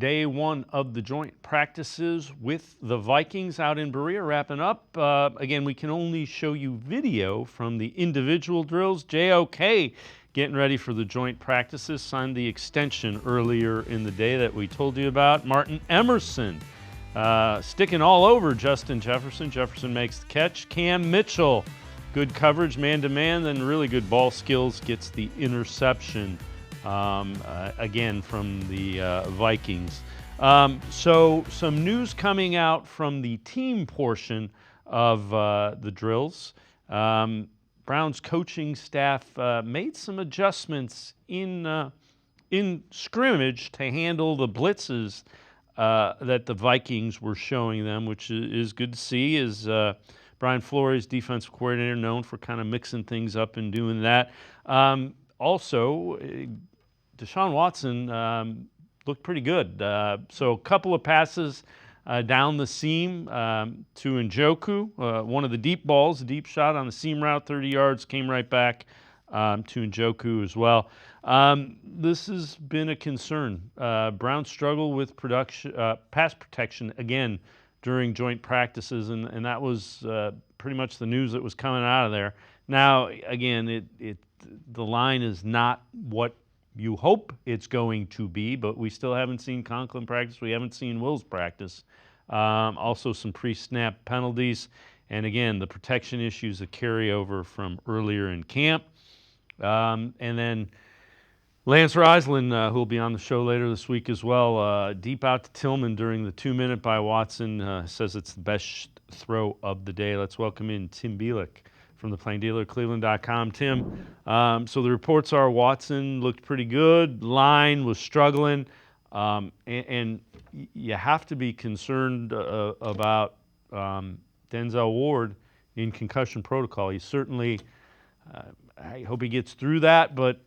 Day one of the joint practices with the Vikings out in Berea wrapping up. Again, we can only show you video from the individual drills. JOK getting ready for the joint practices, signed the extension earlier in the day that we told you about. Martin Emerson sticking all over Justin Jefferson. Jefferson makes the catch. Cam Mitchell, good coverage, man-to-man, then really good ball skills, gets the interception. Again from the Vikings. So some news coming out from the team portion of the drills. Browns coaching staff made some adjustments in scrimmage to handle the blitzes that the Vikings were showing them, which is good to see. Is Brian Flores, defensive coordinator, known for kind of mixing things up and doing that. Also, Deshaun Watson looked pretty good. So a couple of passes down the seam to Njoku. One of the deep balls, a deep shot on the seam route, 30 yards, came right back to Njoku as well. This has been a concern. Browns struggle with pass protection again during joint practices, and that was pretty much the news that was coming out of there. Now, again, the line is not what you hope it's going to be, but we still haven't seen Conklin practice. We haven't seen Wills practice. Also some pre-snap penalties. And again, the protection issues that carry over from earlier in camp. And then Lance Riesland, who will be on the show later this week as well, deep out to Tillman during the 2-minute by Watson, says it's the best throw of the day. Let's welcome in Tim Bielik from the Plain Dealer, cleveland.com. Tim, so the reports are Watson looked pretty good. Line was struggling. And you have to be concerned about Denzel Ward in concussion protocol. He certainly, I hope he gets through that, but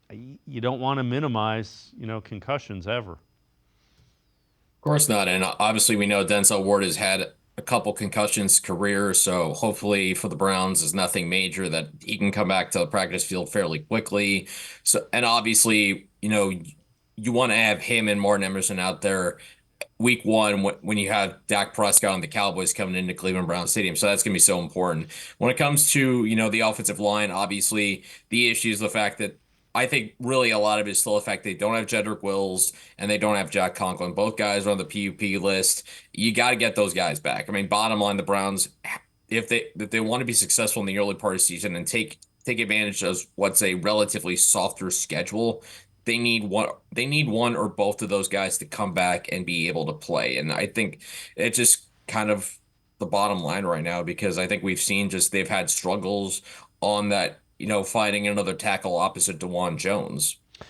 you don't want to minimize, concussions ever. Of course not. And obviously we know Denzel Ward has had a couple concussions career, so hopefully for the Browns is nothing major, that he can come back to the practice field fairly quickly. So, and obviously, you want to have him and Martin Emerson out there week one when you have Dak Prescott and the Cowboys coming into Cleveland Brown Stadium. So that's going to be so important. When it comes to, the offensive line, obviously the issue is the fact that I think really a lot of it is still the fact they don't have Jedrick Wills and they don't have Jack Conklin. Both guys are on the PUP list. You got to get those guys back. I mean, bottom line, the Browns, if they want to be successful in the early part of the season and take advantage of what's a relatively softer schedule, they need one or both of those guys to come back and be able to play. And I think it's just kind of the bottom line right now, because I think we've seen they've had struggles on that, finding another tackle opposite DeJuan Jones.